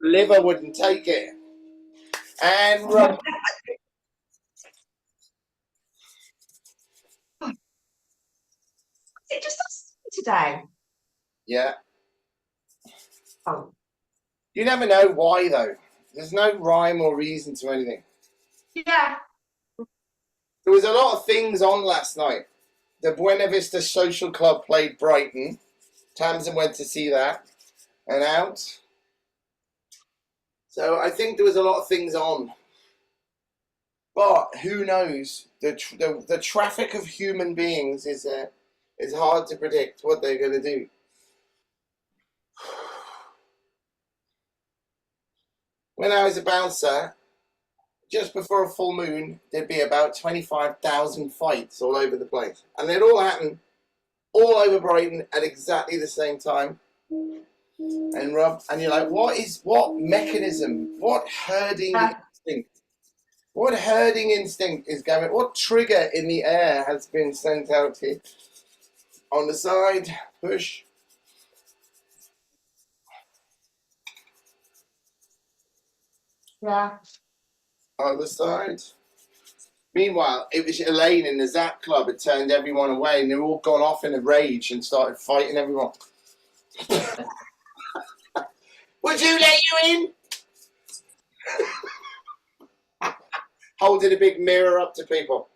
liver wouldn't take it. And rub. Is it just us today? Yeah. Oh. You never know why, though. There's no rhyme or reason to anything. Yeah. There was a lot of things on last night. The Buena Vista Social Club played Brighton. Tamsin went to see that and out. So I think there was a lot of things on. But who knows? The traffic of human beings is hard to predict what they're going to do. When I was a bouncer, just before a full moon, there'd be about 25,000 fights all over the place. And they'd all happen all over Brighton at exactly the same time. And you're like, what mechanism, what herding instinct? What herding instinct is going? What trigger in the air has been sent out here? On the side, push. Yeah. On the side. Meanwhile, it was Elaine in the Zap Club had turned everyone away and they've all gone off in a rage and started fighting everyone. Would you let you in? Holding a big mirror up to people.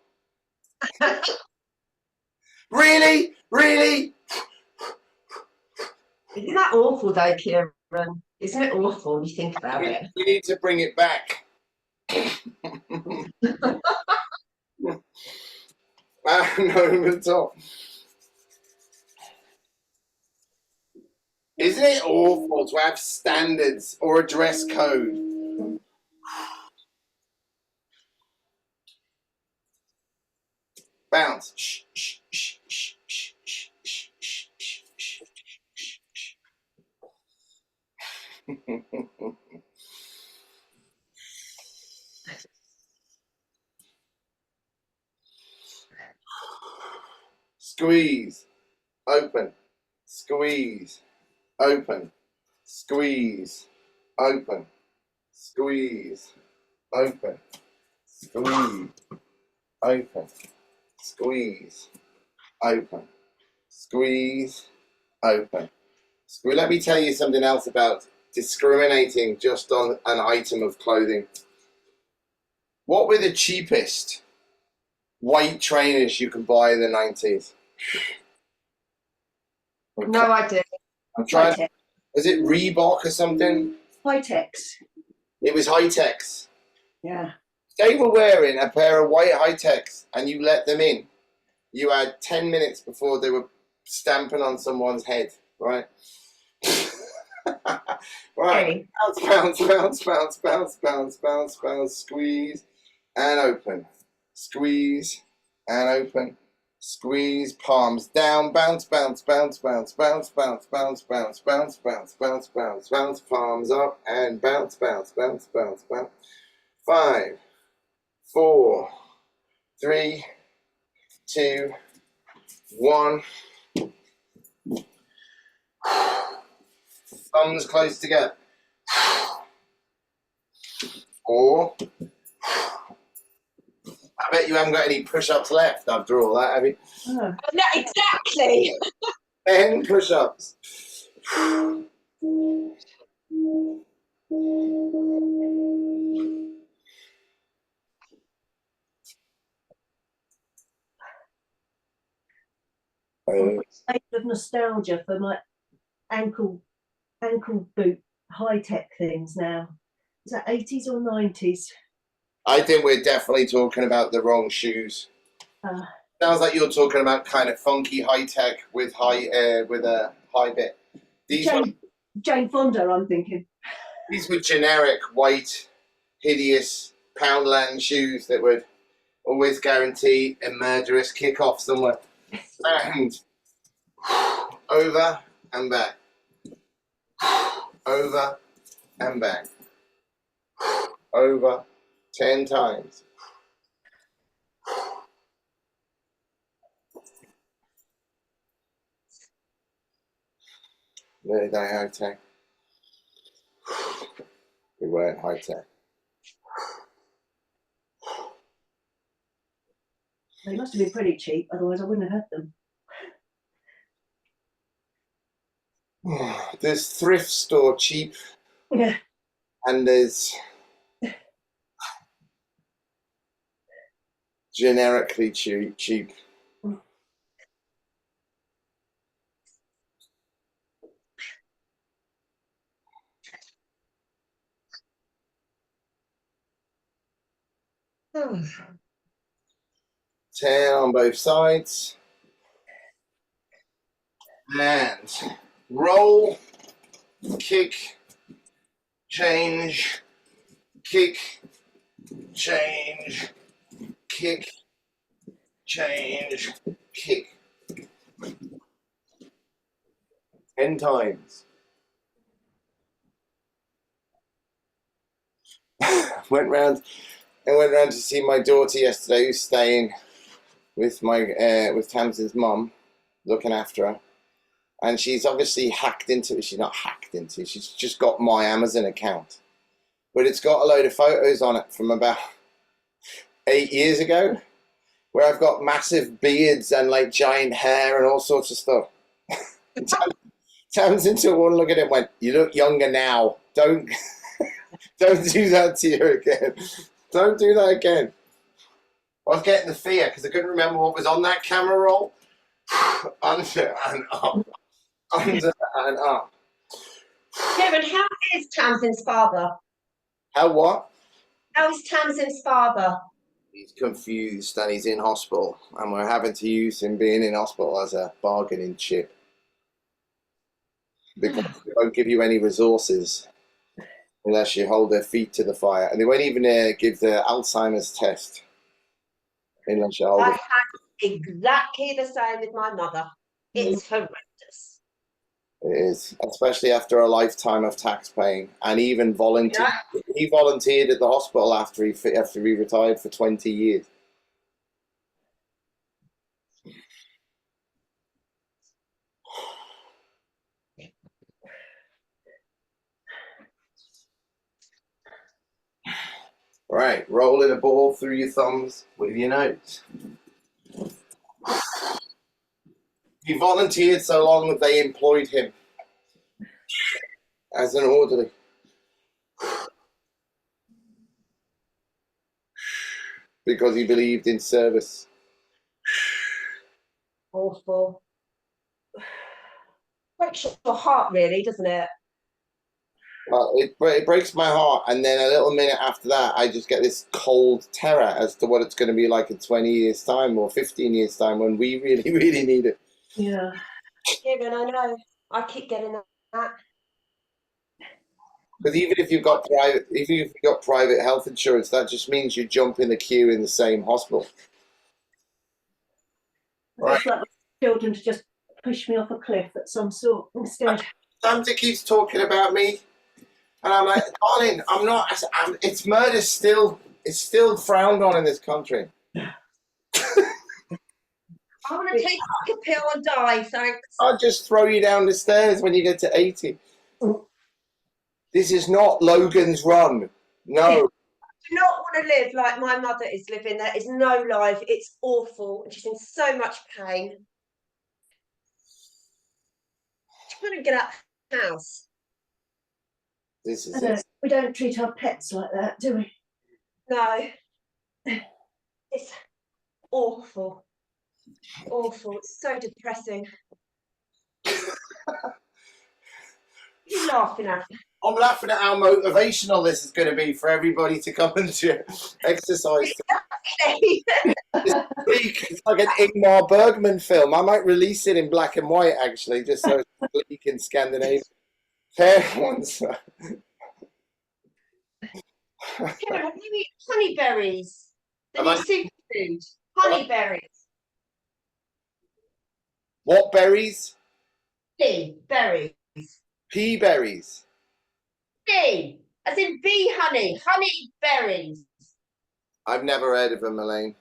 Really? Really? Isn't that awful though, Kieran? Isn't it awful when you think about it? We need to bring it back. No, at all. Isn't it awful to have standards or a dress code? Bounce. Shh, shh, shh, shh, shh, shh, shh, shh, shh, shh, shh. Squeeze. Open. Squeeze. Open. Squeeze. Open. Squeeze. Open. Squeeze. Open. Squeeze. Open. Squeeze. Open. Let me tell you something else about discriminating just on an item of clothing. What were the cheapest white trainers you could buy in the 90s? No idea. I'm trying. Was it Reebok or something? High-Techs. It was High-Techs. Yeah. They were wearing a pair of white High-Techs and you let them in. You had 10 minutes before they were stamping on someone's head, right? Right. Bounce, bounce, bounce, bounce, bounce, bounce, bounce, squeeze and open. Squeeze and open. Squeeze, palms down, bounce, bounce, bounce, bounce, bounce, bounce, bounce, bounce, bounce, bounce, bounce, bounce, bounce, palms up and bounce, bounce, bounce, bounce, bounce. 5, 4, 3, 2, 1. Thumbs close together. 4. I bet you haven't got any push-ups left after all that, have you? Oh. No, exactly. 10 push-ups. State of nostalgia for my ankle boot high-tech things now. Is that 80s or 90s? I think we're definitely talking about the wrong shoes. Sounds like you're talking about kind of funky high-tech with a high bit. Jane Fonda, I'm thinking. These were generic, white, hideous Poundland shoes that would always guarantee a murderous kick-off somewhere. And over and back. Over and back. Over 10 times. Very high tech. We weren't high tech. They must have been pretty cheap, otherwise I wouldn't have had them. There's thrift store cheap, Yeah. and there's generically cheap. Oh. 10 on both sides. And roll, kick, change, kick, change, kick, change, kick. 10 times. went round to see my daughter yesterday, who's staying with with Tamsin's mum, looking after her. And she's obviously hacked into it. She's not hacked into it. She's just got my Amazon account. But it's got a load of photos on it from about 8 years ago, where I've got massive beards and like giant hair and all sorts of stuff. Tamsin took one look at it and went, "You look younger now. Don't do that to you again. Don't do that again." I was getting the fear because I couldn't remember what was on that camera roll. Under and up. Under and up. Kieran, how is Tamsin's father? How what? How is Tamsin's father? He's confused and he's in hospital, and we're having to use him being in hospital as a bargaining chip because they won't give you any resources unless you hold their feet to the fire, and they won't even give the Alzheimer's test unless you hold I it. had exactly the same with my mother. It's horrendous. It is, especially after a lifetime of tax paying, and even volunteer. Yeah. He volunteered at the hospital after he retired for 20 years. Right, rolling a ball through your thumbs with your nose. He volunteered so long that they employed him as an orderly. Because he believed in service. Awful. Breaks your heart, really, doesn't it? Well, it breaks my heart, and then a little minute after that, I just get this cold terror as to what it's going to be like in 20 years' time or 15 years' time when we really, really need it. Yeah. Kieran, I know. I keep getting that. Because even if you've got private health insurance, that just means you jump in the queue in the same hospital. It's like children to just push me off a cliff at some sort instead. Santa keeps talking about me, and I'm like, darling, I'm not. It's murder still. It's still frowned on in this country. I want to take a pill and die, thanks. I'll just throw you down the stairs when you get to 80. This is not Logan's Run. No. Do not want to live like my mother is living. There is no life. It's awful. And she's in so much pain. She couldn't get out of the house. This is it. We don't treat our pets like that, do we? No. It's awful. Awful. It's so depressing. What are you laughing at? I'm laughing at how motivational this is going to be for everybody to come and exercise. It's like an Ingmar Bergman film. I might release it in black and white, actually, just so it's bleak in Scandinavia. Fair ones. Have you eaten honeyberries? The Have new superfood. Honeyberries. What berries? Bee berries. Pea berries. Bee, as in bee honey. Honey berries. I've never heard of them, Elaine.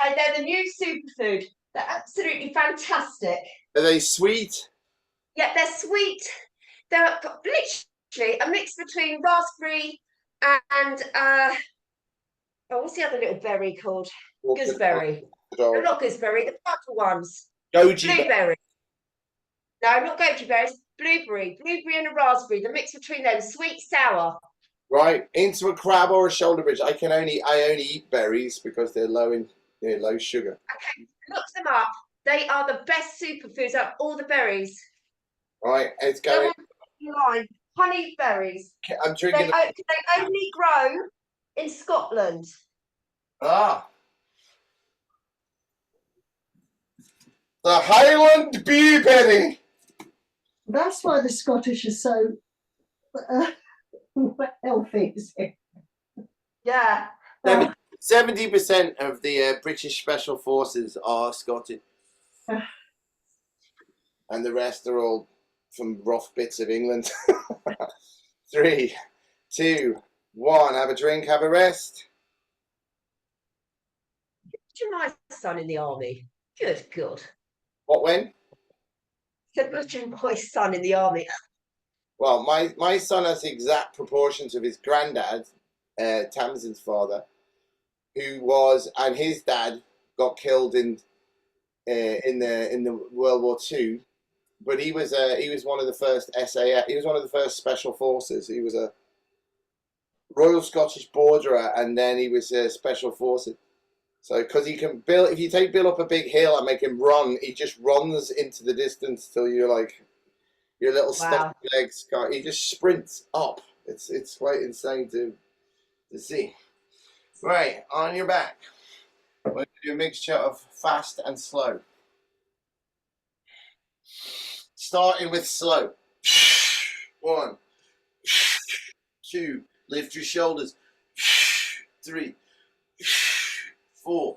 Okay, they're the new superfood. They're absolutely fantastic. Are they sweet? Yeah, they're sweet. They're literally a mix between raspberry And oh, what's the other little berry called? Gooseberry. No, not gooseberry, the purple ones. Goji berry. Blueberry. No, not goji berries. Blueberry. Blueberry and a raspberry. The mix between them. Sweet, sour. Right, into a crab or a shoulder bridge. I only eat berries because they're low sugar. Okay, look them up. They are the best superfoods out of all the berries. Right, it's Go going. online. Honey berries. I'm drinking. They only grow in Scotland. The Highland Blueberry. That's why the Scottish are so healthy. Is it? Yeah. 70% of the British Special Forces are Scottish, and the rest are all from rough bits of England. 3, 2, 1. Have a drink. Have a rest. Imagine my son in the army. Good God. What when? Imagine my son in the army. Well, my son has the exact proportions of his granddad, Tamsin's father, and his dad got killed in the World War II, but he was one of the first SAS. He was one of the first special forces. He was a Royal Scottish Borderer, and then he was special forces. So, because he can Bill, if you take Bill up a big hill and make him run, he just runs into the distance till you're like your little stuffy legs. He just sprints up. It's quite insane to see. Right, on your back. We're going to do a mixture of fast and slow. Starting with slow. 1, 2, lift your shoulders. 3, 4,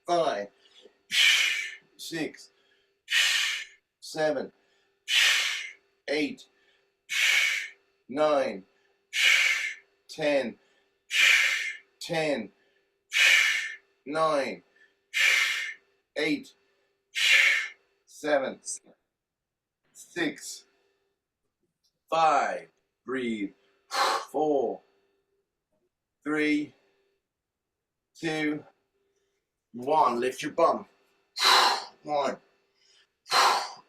5, 6, 7, 8, 9, 10, 10, 9, 8, 7, 6, 5, breathe, 4, 3, 2, 1, lift your bum, 1,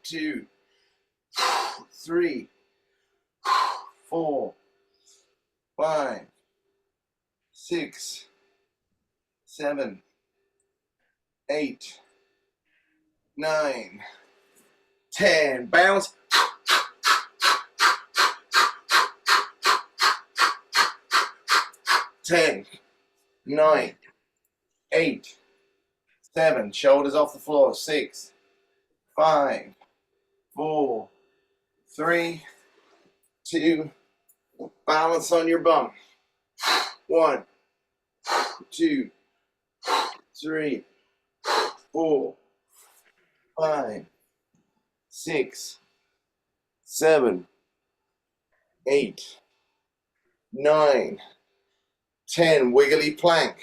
2, 3, 4, 5, 6, 7, 8, 9, 10, bounce. 10, 9, 8, 7, shoulders off the floor. 6, 5, 4, 3, 2, balance on your bum. 1, 2, 3, 4, 5, 6, 7, 8, 9, 10, wiggly plank.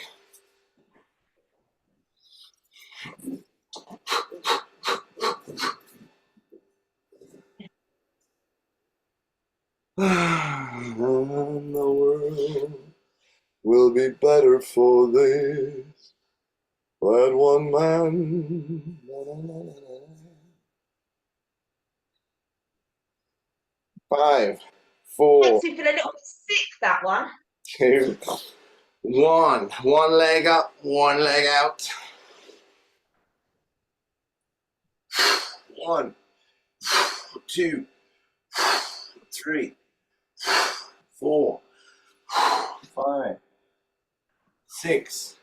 And the world will be better for this. Let one man. 5, 4, Makes me feel a little bit sick, that one. 2, 1. One leg up, one leg out. 1, 2, 3, 4, 5, 6,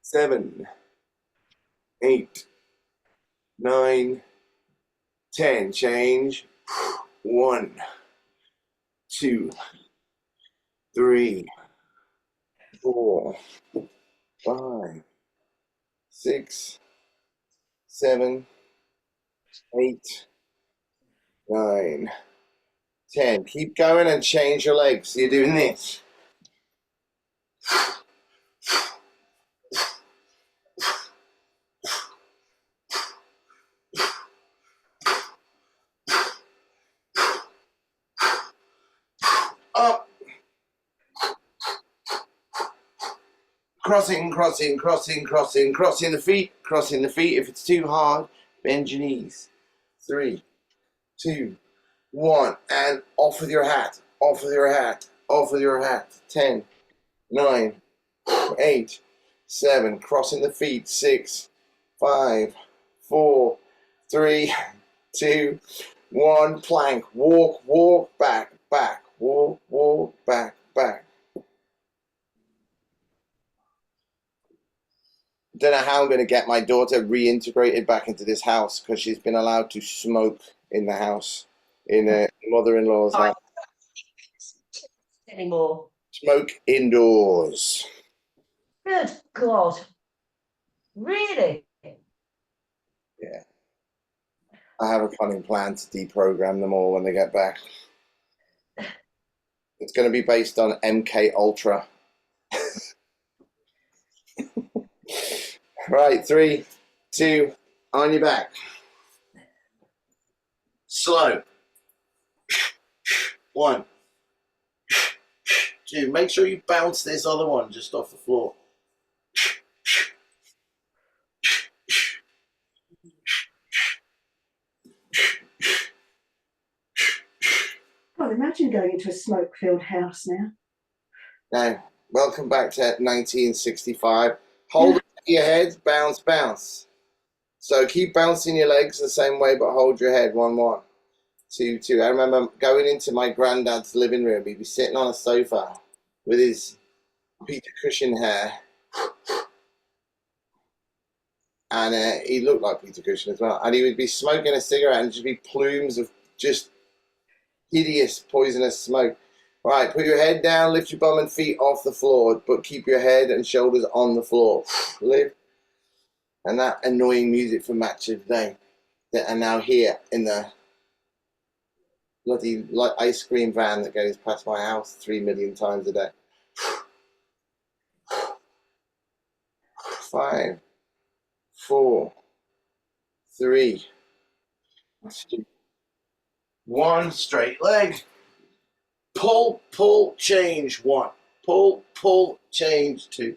7, 8, 9, 10. Change. 1, 2, 3, 4, 5, 6, 7, 8, 9, 10. Keep going and change your legs. You're doing this. Up. Crossing, crossing, crossing, crossing, crossing the feet, crossing the feet. If it's too hard, bend your knees. 3, 2, 1, and off with your hat, off with your hat, off with your hat. 10, 9, 8, 7, crossing the feet. 6, 5, 4, 3, 2, 1, plank. Walk, walk, back, back, walk, walk, back, back. Don't know how I'm going to get my daughter reintegrated back into this house because she's been allowed to smoke in the house, in a mother-in-law's house. Anymore. Smoke indoors. Good God. Really? Yeah. I have a cunning plan to deprogram them all when they get back. It's going to be based on MK Ultra. Right, 3, 2, on your back. Slow. 1, 2. Make sure you bounce this other one just off the floor. Well, imagine going into a smoke-filled house now. Now, welcome back to 1965. Hold it to your head, bounce, bounce. So keep bouncing your legs the same way, but hold your head. 1, 1, 2, 2. I remember going into my granddad's living room. He'd be sitting on a sofa with his Peter Cushing hair. And he looked like Peter Cushing as well. And he would be smoking a cigarette and just be plumes of just hideous, poisonous smoke. Right, put your head down, lift your bum and feet off the floor, but keep your head and shoulders on the floor. Live. And that annoying music from Match of the Day that are now here in the bloody ice cream van that goes past my house 3 million times a day. 5, 4, 3, 2, 1. Straight leg. Pull, pull, change. 1. Pull, pull, change. 2.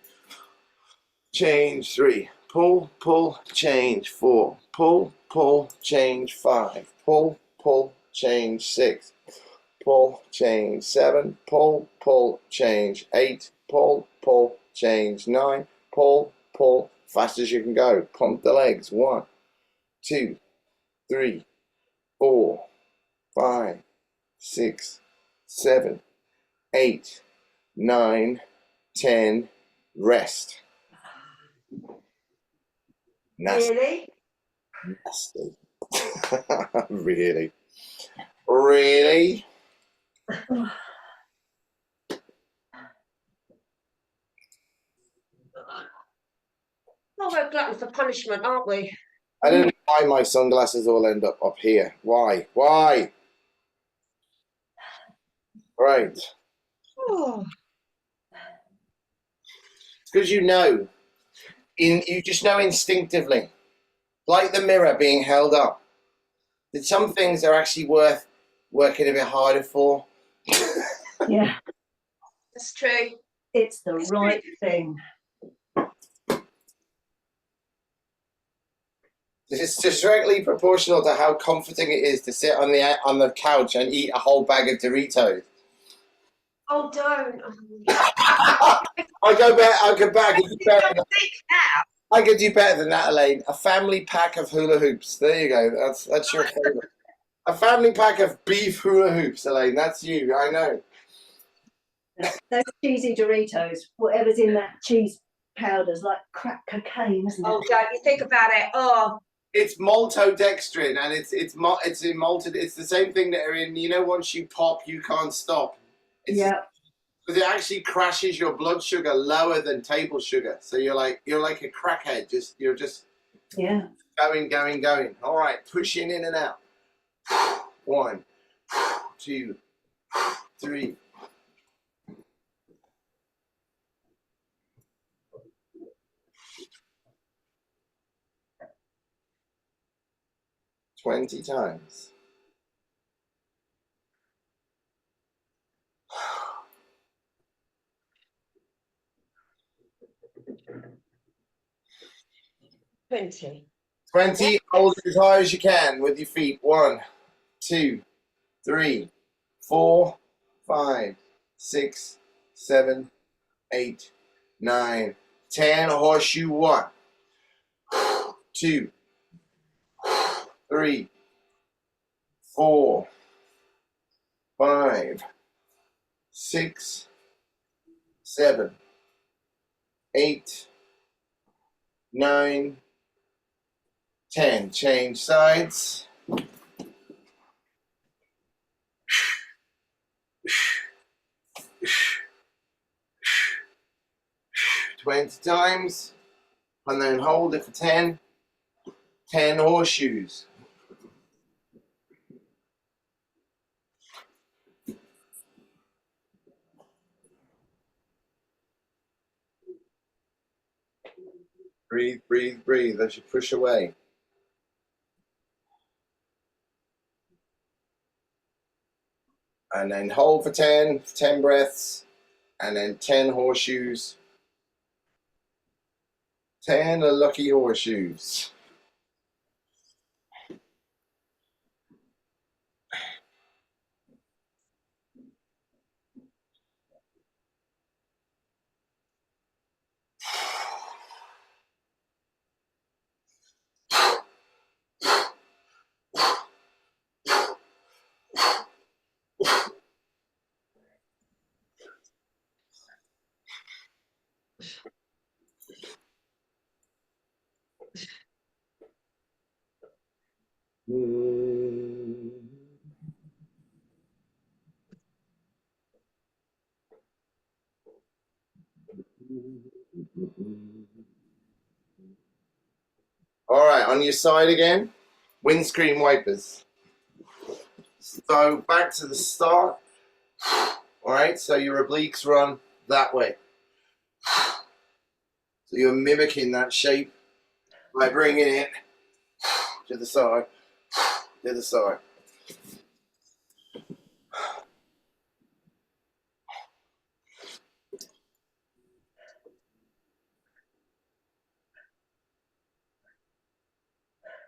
Change. 3. Pull, pull, change. 4. Pull, pull, change. 5. Pull, pull, change. 6. Pull, change. 7. Pull, pull, change. 8. Pull, pull, change. 9. Pull, pull, fast as you can go. Pump the legs. 1, 2, 3, 4, 5, 6, 7, 8, 9, 10. Rest. Nasty. Really? Nasty. Really? Really? Well, we're glutton for punishment, aren't we? I don't know why my sunglasses all end up here. Why? Why? Right. Oh. It's because you just know instinctively, like the mirror being held up, that some things are actually worth working a bit harder for. Yeah, That's true. it's the right thing. It's directly proportional to how comforting it is to sit on the couch and eat a whole bag of Doritos. Oh, don't. I go back. I could do better than that. I could do better than that, Elaine. A family pack of hula hoops. There you go. That's your favorite. A family pack of beef hula hoops, Elaine. That's you. I know. Those cheesy Doritos, whatever's in that cheese powder's like crack cocaine, isn't it? Oh, don't you think about it? Oh. It's maltodextrin, and it's in malted. It's the same thing that are in. Once you pop, you can't stop. Yeah. Because it actually crashes your blood sugar lower than table sugar. So you're like a crackhead. You're just Yeah. Going. All right, pushing in and out. 1, 2, 3. Twenty times. 20. 20. Hold it as high as you can with your feet. 1, 2, 3, 4, 5, 6, 7, 8, 9, 10. Horseshoe. 1, 2, 3, 4, 5, 6, 7, 8, 9, 10. Change sides. 20 times. And then hold it for 10. 10 horseshoes. Breathe, breathe, breathe as you push away. And then hold for 10 breaths. And then 10 horseshoes. 10 lucky horseshoes. All right, on your side again, windscreen wipers. So back to the start. All right, so your obliques run that way. So you're mimicking that shape by bringing it to the side, to the side.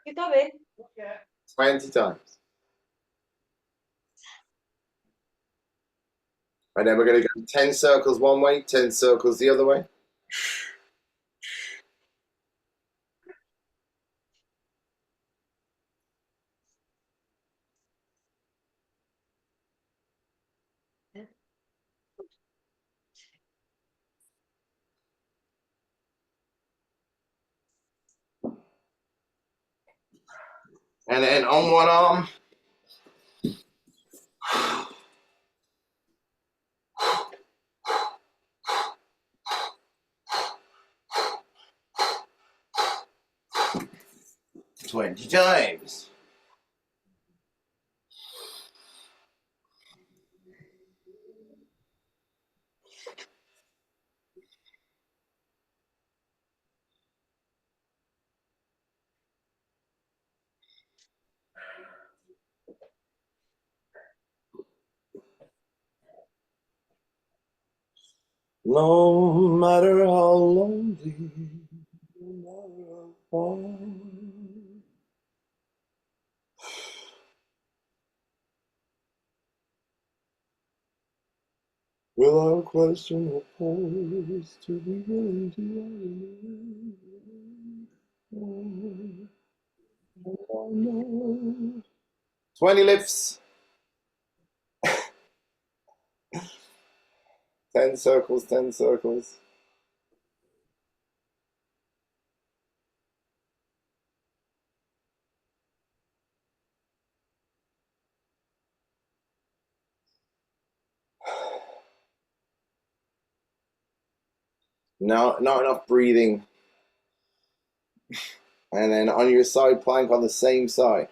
You're going? 20 times. And then we're going to go 10 circles one way, 10 circles the other way. And then on one arm, twenty times. No matter how lonely, no matter how far, without question or pause, to be willing to 20 lifts, 10 circles, 10 circles. No, not enough breathing. And then on your side plank on the same side.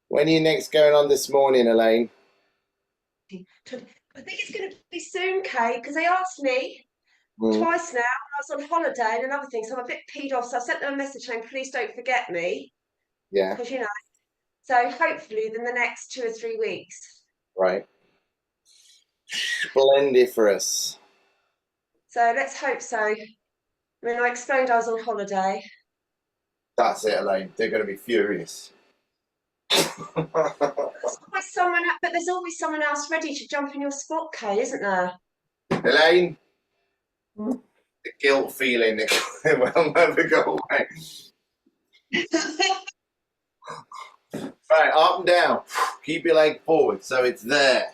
When are you next going on this morning, Elaine? I think it's going to be soon, Kate, because they asked me twice now. I was on holiday and another thing, so I'm a bit peed off. So I sent them a message saying, please don't forget me. Yeah. Because, you know, So hopefully within the next 2 or 3 weeks. Right. Splendiferous. So let's hope so. I mean, I explained I was on holiday. That's it, Elaine. They're going to be furious. But there's always someone else ready to jump in your spot, Kay, isn't there? Elaine, the guilt feeling will never go away. Right, up and down. Keep your leg forward so it's there.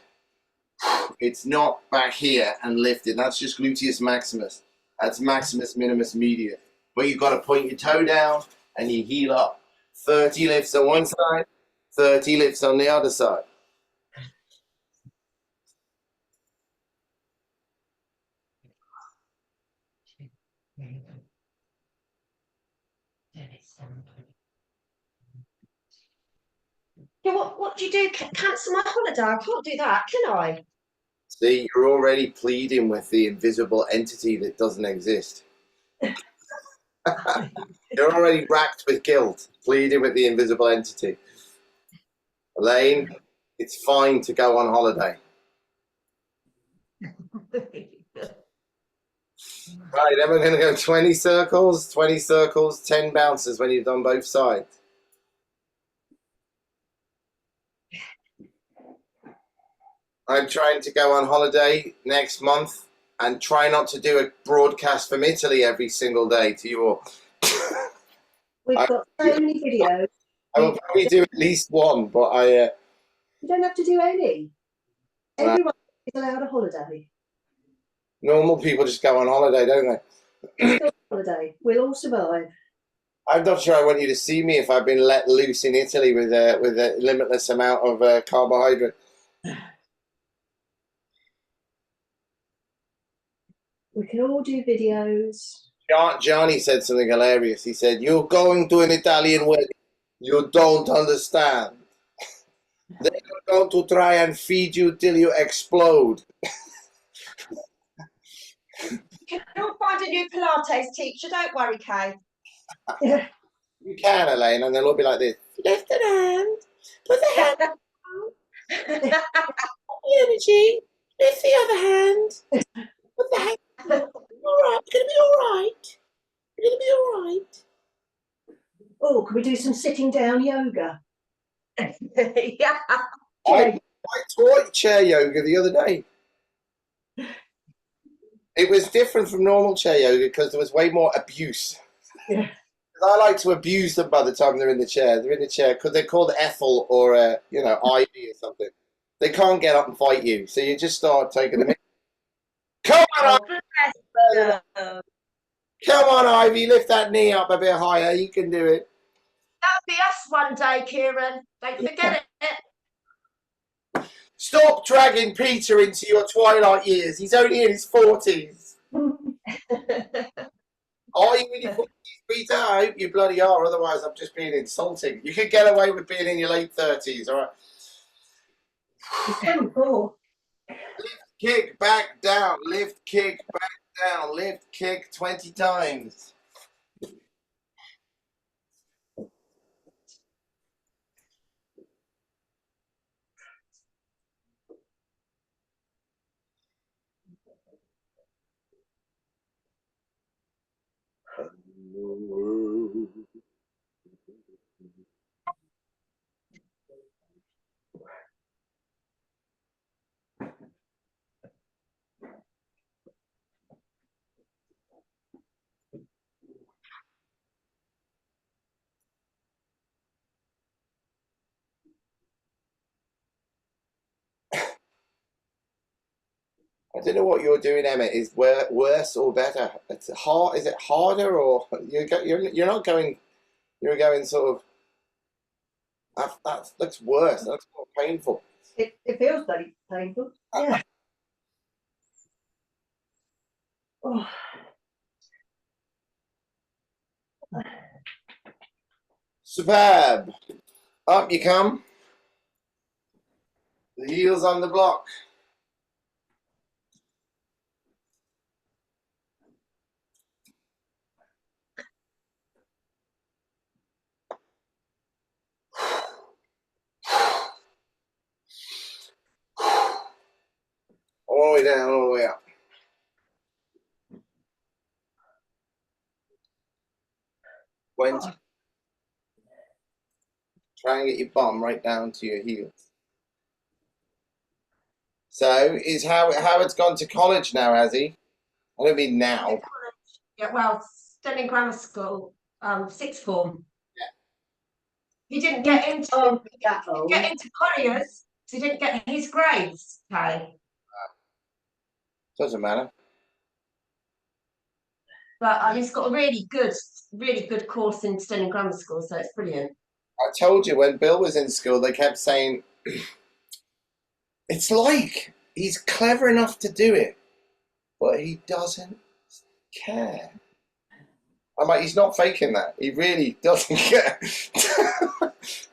It's not back here and lifted. That's just gluteus maximus. That's maximus minimus medius. But you've got to point your toe down and you heel up. 30 lifts on one side, 30 lifts on the other side. Yeah, what do you do? Cancel my holiday? I can't do that, can I? See, you're already pleading with the invisible entity that doesn't exist. You're already racked with guilt, pleading with the invisible entity. Elaine, it's fine to go on holiday. Right, then we're going to go 20 circles, 10 bounces when you've done both sides. I'm trying to go on holiday next month and try not to do a broadcast from Italy every single day to you all. We've got so many videos. I will probably do at least one, but you don't have to do any. Everyone is allowed a holiday. Normal people just go on holiday, don't they? Holiday. We'll all survive. I'm not sure I want you to see me if I've been let loose in Italy with a limitless amount of carbohydrate. We can all do videos. Johnny said something hilarious. He said, "You're going to an Italian wedding. You don't understand. They're going to try and feed you till you explode." You'll find a new Pilates teacher, don't worry, Kay. Yeah. You can, Elaine, and they'll all be like this. Lift an hand, put the hand down, the energy, lift the other hand, put the hand down. All right, it's going to be all right. You're going to be all right. Oh, can we do some sitting down yoga? Yeah. I taught chair yoga the other day. It was different from normal chair yoga because there was way more abuse. Yeah. I like to abuse them by the time they're in the chair. They're in the chair because they're called Ethel or Ivy or something. They can't get up and fight you, so you just start taking them in. Come on, Ivy. Come on, Ivy. Lift that knee up a bit higher. You can do it. That'll be us one day, Kieran. Don't forget it. Stop dragging Peter into your twilight years. He's only in his 40s. Are you in your 40s, Peter? I hope you bloody are. Otherwise, I'm just being insulting. You could get away with being in your late 30s, all right? Lift, kick, back, down. Lift, kick, back, down. Lift, kick 20 times. I don't know what you're doing, Emmett. Is worse or better? It's hard. Is it harder or you're not going? You're going sort of. That looks worse. That's more painful. It feels very painful. Yeah. Oh. Superb. Up you come. The heels on the block. All the way down, all the way up. Oh. Try and get your bum right down to your heels. So, is Howard's gone to college now, has he? I don't mean now. Yeah, well, still in grammar school, sixth form. Yeah. He didn't get into Colliers, so he didn't get his grades, okay? Doesn't matter. But he's got a really good course in Stirling Grammar School, so it's brilliant. I told you when Bill was in school, they kept saying, it's like he's clever enough to do it, but he doesn't care. I'm like, he's not faking that. He really doesn't care.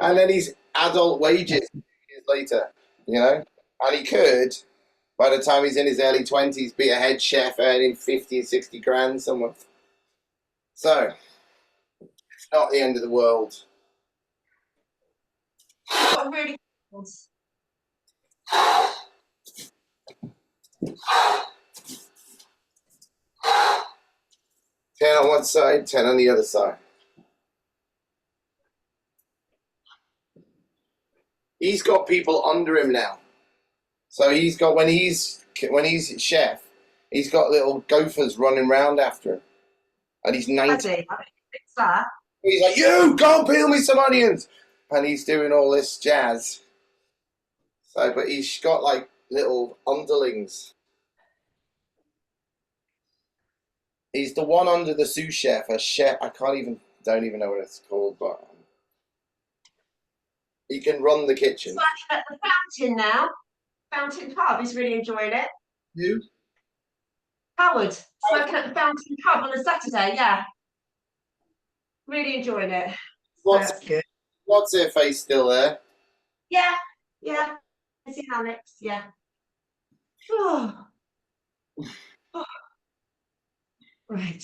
And then he's adult wages years later, you know? And he could, by the time he's in his early 20s, be a head chef earning 50 or 60 grand somewhere. So, it's not the end of the world. What really was. 10 on one side, 10 on the other side. He's got people under him now. So he's got, when he's chef, he's got little gophers running around after him. And he's 90. He's like, you, go peel me some onions. And he's doing all this jazz. So, but he's got like little underlings. He's the one under the sous chef, a chef. I don't even know what it's called, but he can run the kitchen. He's working at the Fountain now. Fountain Pub. He's really enjoying it. You? Howard. He's working at the Fountain Pub on a Saturday. Yeah. Really enjoying it. That's good. What's her face still there? Yeah. Yeah. I see Alex. Yeah. Oh. Oh. Right.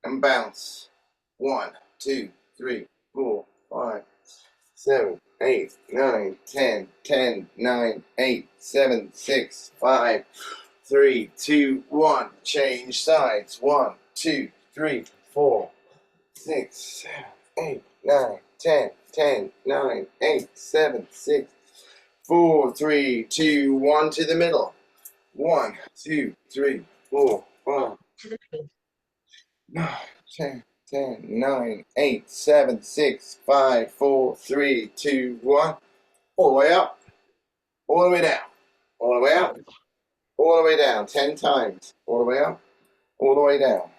And bounce. 1, 2, 3, 4, 5, 7, 8, 9, 10, 10, 9, 8, 7, 6, 5, 3, 2, 1. Change sides. 1, 2, 3, 4, 6, 7, 8, 9, 10, 10, 9, 8, 7, 6, 4, 3, 2, 1 to the middle. 1, 2, 3, 4, 5, 9, 10, 10, 9, 8, 7, 6, 5, 4, 3, 2, 1. All the way up. All the way down. All the way up. All the way down. 10 times. All the way up. All the way down.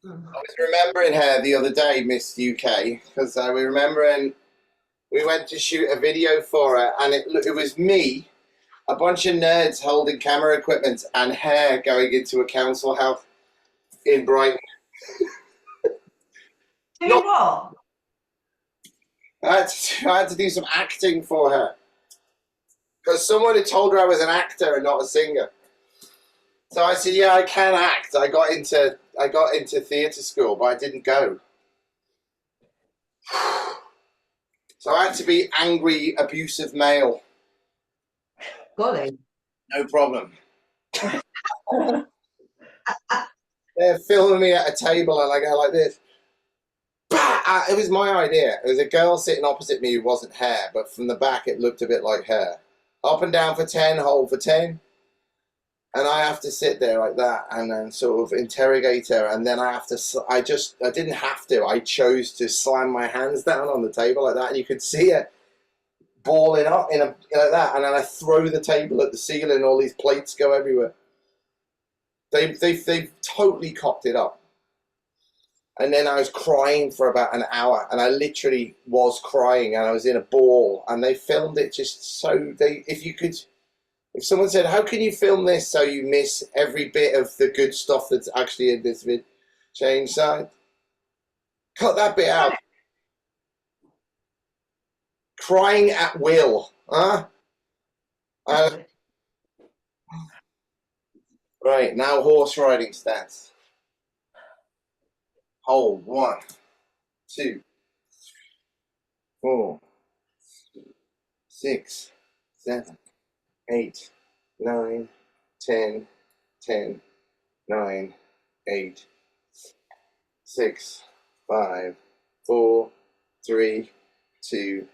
I was remembering her the other day, Miss UK, because I was remembering we went to shoot a video for her, and it was me, a bunch of nerds holding camera equipment, and her going into a council house in Brighton. Doing what? I had to do some acting for her, because someone had told her I was an actor and not a singer. So I said, yeah, I can act. I got into theatre school, but I didn't go. So I had to be angry, abusive male. Golly. No problem. They're filming me at a table and I go like this. Bah! It was my idea. There was a girl sitting opposite me who wasn't hair, but from the back it looked a bit like hair. Up and down for 10, hold for 10. And I have to sit there like that and then sort of interrogate her. And then I didn't have to. I chose to slam my hands down on the table like that. And you could see it balling up like that. And then I throw the table at the ceiling. All these plates go everywhere. They've totally cocked it up. And then I was crying for about an hour. And I literally was crying. And I was in a ball. And they filmed it just so if someone said, how can you film this so you miss every bit of the good stuff that's actually in this vid? Change side. Cut that bit out. Crying at will. Huh? Right, now horse riding stance. Hold. 1, 2. 4, 6, 7, 8, 9, 10, 10, 9, 8, 6, 5, 4, 3, 2,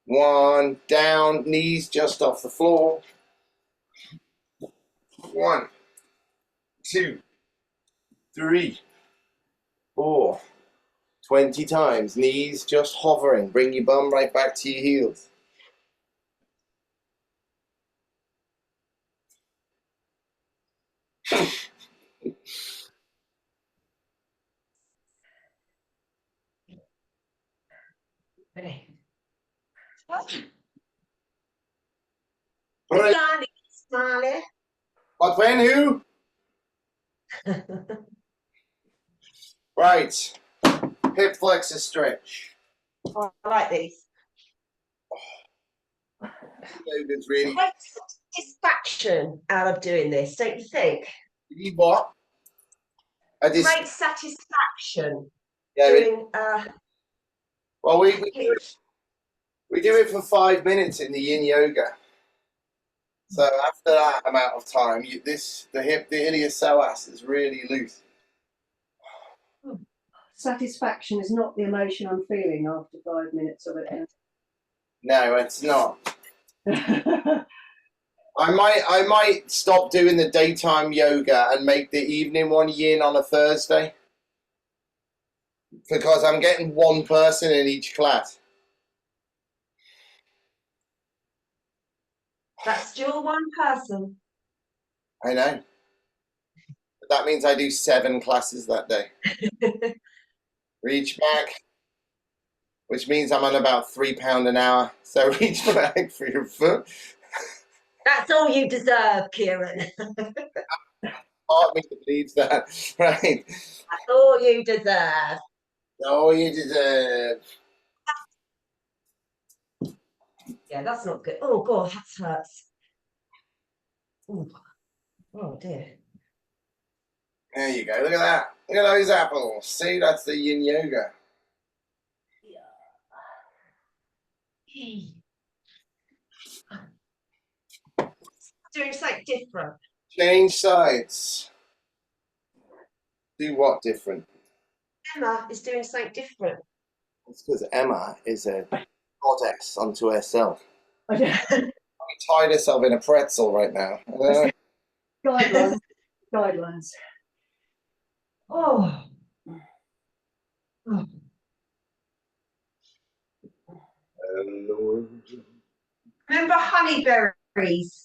1. Down, knees just off the floor. 1, 2, 3, 4. 20 times. Knees just hovering. Bring your bum right back to your heels. Ready? Right. Smiley. What, when, who? Right. Hip flexor stretch. Oh, I like these. Yoga's really. Great satisfaction out of doing this, don't you think? You what? Great satisfaction Yeah, doing well, we do it for 5 minutes in the yin yoga. So after that amount of time, the iliopsoas psoas is really loose. Satisfaction is not the emotion I'm feeling after 5 minutes of it. No, it's not. I might stop doing the daytime yoga and make the evening one yin on a Thursday, because I'm getting one person in each class. That's still one person. I know. But that means I do 7 classes that day. Reach back, which means I'm on about £3 an hour. So reach back for your foot. That's all you deserve, Kieran. Part of me believes that, right? That's all you deserve. Oh, you deserve. Yeah, that's not good. Oh, God, that hurts. Ooh. Oh, dear. There you go. Look at that. Look at those apples. See, that's the yin yoga. Doing something different. Change sides. Do what different? Emma is doing something different. It's because Emma is a goddess unto herself. Okay. She tied herself in a pretzel right now. Guidelines. Guidelines. Oh. Oh. Remember honeyberries?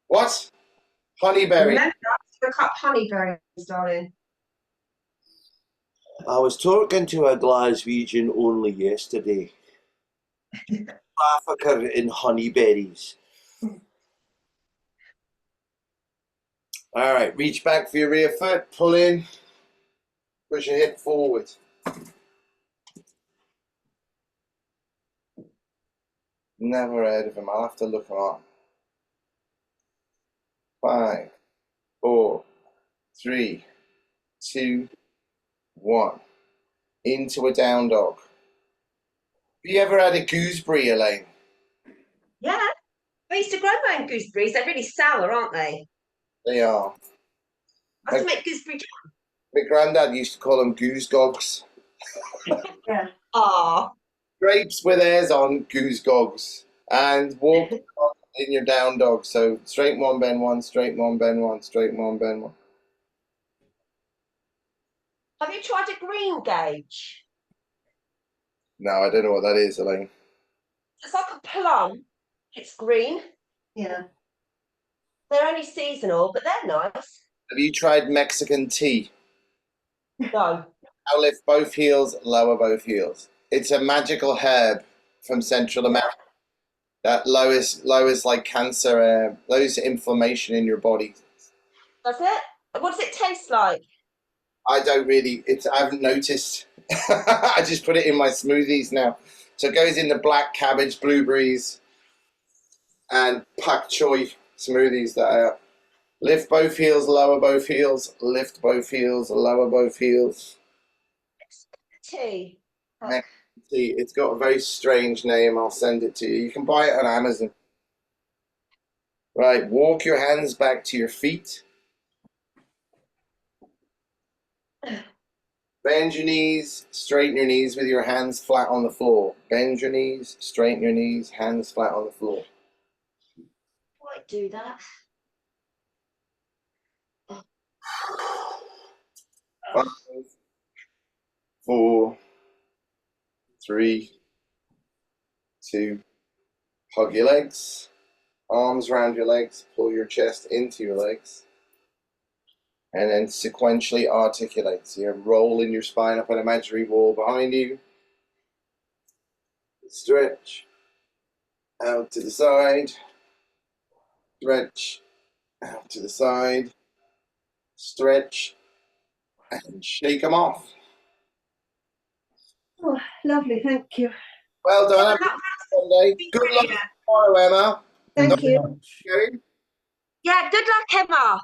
What? Honeyberry. Remember to look up honeyberries, darling. I was talking to a Glaswegian only yesterday. Trafficker in honeyberries. All right, reach back for your rear foot, pull in, push your hip forward. Never heard of him. I'll have to look him up. 5, 4, 3, 2, 1. Into a down dog. Have you ever had a gooseberry, Elaine? Yeah. I used to grow my own gooseberries. They're really sour, aren't they? They are. I used to make gooseberry jam. My granddad used to call them goose gogs. Yeah. Ah. Grapes with hairs on, goose gogs. And walk in your down dog. So straighten one, bend one, straighten one, bend one, straighten one, bend one. Have you tried a green gauge? No, I don't know what that is, Elaine. It's like a plum. It's green. Yeah. They're only seasonal, but they're nice. Have you tried Mexican tea? No. Now lift both heels, lower both heels. It's a magical herb from Central America that lowers like cancer, lowers inflammation in your body. That's it? What does it taste like? I haven't noticed. I just put it in my smoothies now. So it goes in the black cabbage, blueberries, and pak choi smoothies that are lift both heels, lower both heels, lift both heels, lower both heels. Tea. See, it's got a very strange name. I'll send it to you. You can buy it on Amazon. Right, walk your hands back to your feet. Bend your knees, straighten your knees with your hands flat on the floor. Bend your knees, straighten your knees, hands flat on the floor. Might do that. 5, 4, 3, 2. Hug your legs, arms around your legs, pull your chest into your legs. And then sequentially articulate. So you're rolling your spine up an imaginary wall behind you. Stretch out to the side. Stretch out to the side. Stretch and shake them off. Oh, lovely, thank you. Well done. Have a Sunday. Good luck tomorrow, Emma. Thank you. Yeah, good luck, Emma.